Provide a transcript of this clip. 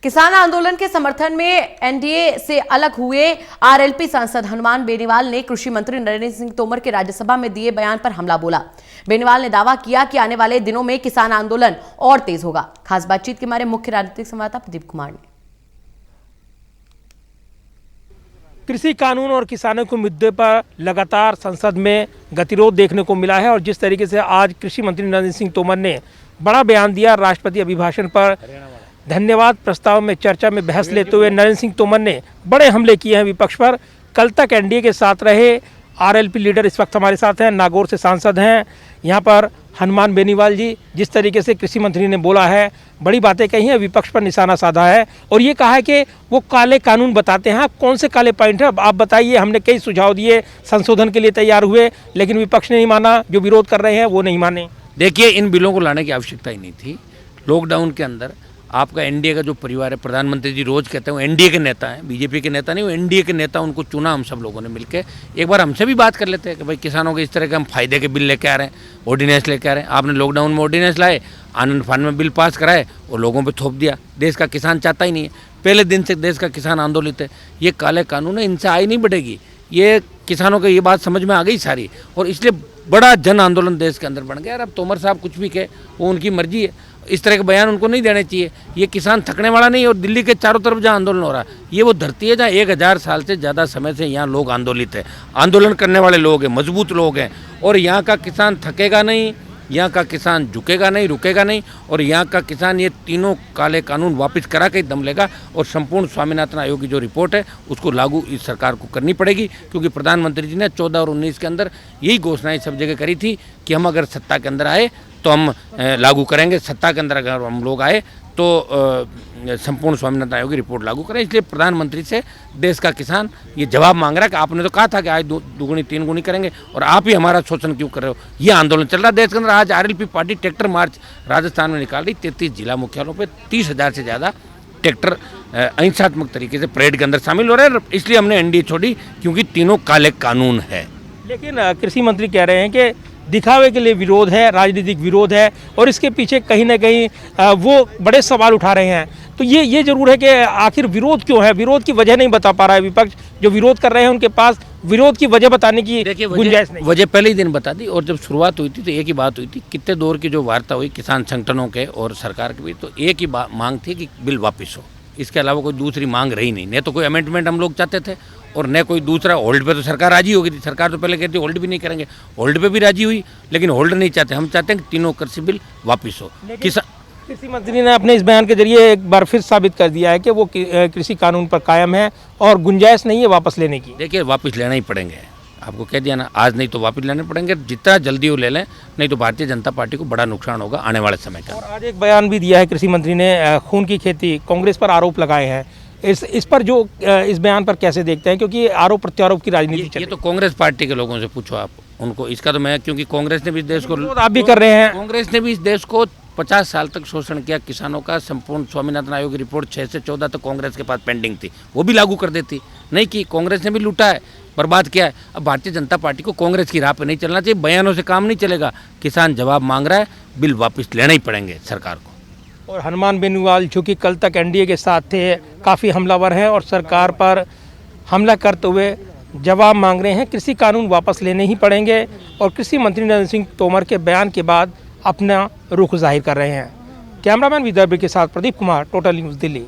किसान आंदोलन के समर्थन में एनडीए से अलग हुए आरएलपी सांसद हनुमान बेनीवाल ने कृषि मंत्री नरेंद्र सिंह तोमर के राज्यसभा में दिए बयान पर हमला बोला। बेनीवाल ने दावा किया कि आने वाले दिनों में किसान आंदोलन और तेज होगा। खास बातचीत के हमारे मुख्य राजनीतिक संवाददाता प्रदीप कुमार ने कृषि कानून और किसानों के मुद्दे पर लगातार संसद में गतिरोध देखने को मिला है और जिस तरीके से आज कृषि मंत्री नरेंद्र सिंह तोमर ने बड़ा बयान दिया, राष्ट्रपति अभिभाषण पर धन्यवाद प्रस्ताव में चर्चा में बहस लेते हुए नरेंद्र सिंह तोमर ने बड़े हमले किए हैं विपक्ष पर। कल तक एनडीए के साथ रहे आरएलपी लीडर इस वक्त हमारे साथ हैं, नागौर से सांसद हैं यहाँ पर हनुमान बेनीवाल जी। जिस तरीके से कृषि मंत्री ने बोला है, बड़ी बातें कही हैं, विपक्ष पर निशाना साधा है और ये कहा है कि वो काले कानून बताते हैं। आप कौन से काले पॉइंट है आप बताइए। हमने कई सुझाव दिए, संशोधन के लिए तैयार हुए, लेकिन विपक्ष ने नहीं माना, जो विरोध कर रहे हैं वो नहीं माने। देखिए, इन बिलों को लाने की आवश्यकता ही नहीं थी। लॉकडाउन के अंदर आपका एनडीए का जो परिवार है, प्रधानमंत्री जी रोज कहते हैं वो एनडीए के नेता हैं, बीजेपी के नेता नहीं, वो एनडीए के नेता। उनको चुना हम सब लोगों ने मिलकर। एक बार हमसे भी बात कर लेते हैं कि भाई किसानों के इस तरह के हम फायदे के बिल लेके आ रहे हैं, ऑर्डिनेंस लेके आ रहे हैं। आपने लॉकडाउन में ऑर्डिनेंस लाए, आनंद फान में बिल पास कराए और लोगों पर थोप दिया। देश का किसान चाहता ही नहीं है, पहले दिन से देश का किसान आंदोलित है। ये काले कानून है, इनसे आय नहीं बढ़ेगी। ये किसानों को ये बात समझ में आ गई सारी, और इसलिए बड़ा जन आंदोलन देश के अंदर बन गया। अब तोमर साहब कुछ भी कहे, वो उनकी मर्जी है। इस तरह के बयान उनको नहीं देने चाहिए। ये किसान थकने वाला नहीं है। और दिल्ली के चारों तरफ जहाँ आंदोलन हो रहा है, ये वो धरती है जहाँ 1000 साल से ज़्यादा समय से यहाँ लोग आंदोलित है, आंदोलन करने वाले लोग हैं, मजबूत लोग हैं। और यहाँ का किसान थकेगा नहीं, यहाँ का किसान झुकेगा नहीं, रुकेगा नहीं। और यहाँ का किसान ये तीनों काले कानून वापस करा के दम लेगा। और संपूर्ण स्वामीनाथन आयोग की जो रिपोर्ट है उसको लागू इस सरकार को करनी पड़ेगी, क्योंकि प्रधानमंत्री जी ने 14 और 19 के अंदर यही घोषणाएं सब जगह करी थी कि हम अगर सत्ता के अंदर आए तो हम लागू करेंगे। सत्ता के अंदर अगर हम लोग आए तो संपूर्ण स्वामीनाथन आयोग की रिपोर्ट लागू करें। इसलिए प्रधानमंत्री से देश का किसान ये जवाब मांग रहा है कि आपने तो कहा था कि आज दुगुनी तीन गुनी करेंगे, और आप ही हमारा शोषण क्यों कर रहे हो। ये आंदोलन चल रहा है देश के अंदर। आज RLP party tractor march Rajasthan में निकाल रही। 33 जिला मुख्यालयों पर 30,000 से ज़्यादा ट्रैक्टर अहिंसात्मक तरीके से परेड के अंदर शामिल हो रहे हैं। इसलिए हमने एनडीए छोड़ी, क्योंकि तीनों काले कानून है। लेकिन कृषि मंत्री कह रहे हैं कि दिखावे के लिए विरोध है, राजनीतिक विरोध है, और इसके पीछे कहीं ना कहीं वो बड़े सवाल उठा रहे हैं। तो ये जरूर है कि आखिर विरोध क्यों है, विरोध की वजह नहीं बता पा रहा है विपक्ष। जो विरोध कर रहे हैं उनके पास विरोध की वजह बताने की गुंजाइश नहीं। वजह पहले ही दिन बता दी। और जब शुरुआत हुई थी तो एक ही बात हुई थी, कितने दौर की जो वार्ता हुई किसान संगठनों के और सरकार के बीच, तो एक ही मांग थी कि बिल वापस हो। इसके अलावा कोई दूसरी मांग रही नहीं। न तो कोई अमेंडमेंट हम लोग चाहते थे और न कोई दूसरा। होल्ड पे तो सरकार राजी हो गई थी। सरकार तो पहले कहती होल्ड भी नहीं करेंगे, होल्ड पे भी राजी हुई, लेकिन होल्ड नहीं चाहते। हम चाहते हैं कि तीनों कृषि बिल वापस हो। कृषि मंत्री ने अपने इस बयान के जरिए एक बार फिर साबित कर दिया है कि वो कृषि कानून पर कायम है और गुंजाइश नहीं है वापस लेने की। देखिए, वापस लेना ही पड़ेंगे। आपको कह दिया ना, आज नहीं तो वापस लेने पड़ेंगे। जितना जल्दी वो ले लें, नहीं तो भारतीय जनता पार्टी को बड़ा नुकसान होगा आने वाले समय का। और आज एक बयान भी दिया है कृषि मंत्री ने, खून की खेती, कांग्रेस पर आरोप लगाए हैं। इस पर जो इस बयान पर कैसे देखते हैं, क्योंकि आरोप प्रत्यारोप की राजनीति ये तो कांग्रेस पार्टी के लोगों से पूछो आप उनको। इसका तो मैं, क्योंकि कांग्रेस ने भी इस देश को, आप भी कर रहे हैं, कांग्रेस ने भी इस देश को 50 साल तक शोषण किया किसानों का। संपूर्ण स्वामीनाथन आयोग की रिपोर्ट 6 से 14 तक कांग्रेस के पास पेंडिंग थी, वो भी लागू कर देती। नहीं की, कांग्रेस ने भी लूटा है, बर्बाद किया है। अब भारतीय जनता पार्टी को कांग्रेस की राह पे नहीं चलना चाहिए। बयानों से काम नहीं चलेगा। किसान जवाब मांग रहा है, बिल वापस लेना ही पड़ेंगे सरकार को। और हनुमान बेनीवाल जो कि कल तक एनडीए के साथ थे, काफ़ी हमलावर हैं और सरकार पर हमला करते हुए जवाब मांग रहे हैं। कृषि कानून वापस लेने ही पड़ेंगे और कृषि मंत्री नरेंद्र सिंह तोमर के बयान के बाद अपना रुख जाहिर कर रहे हैं। कैमरामैन विदर्भ के साथ प्रदीप कुमार, टोटल न्यूज़, दिल्ली।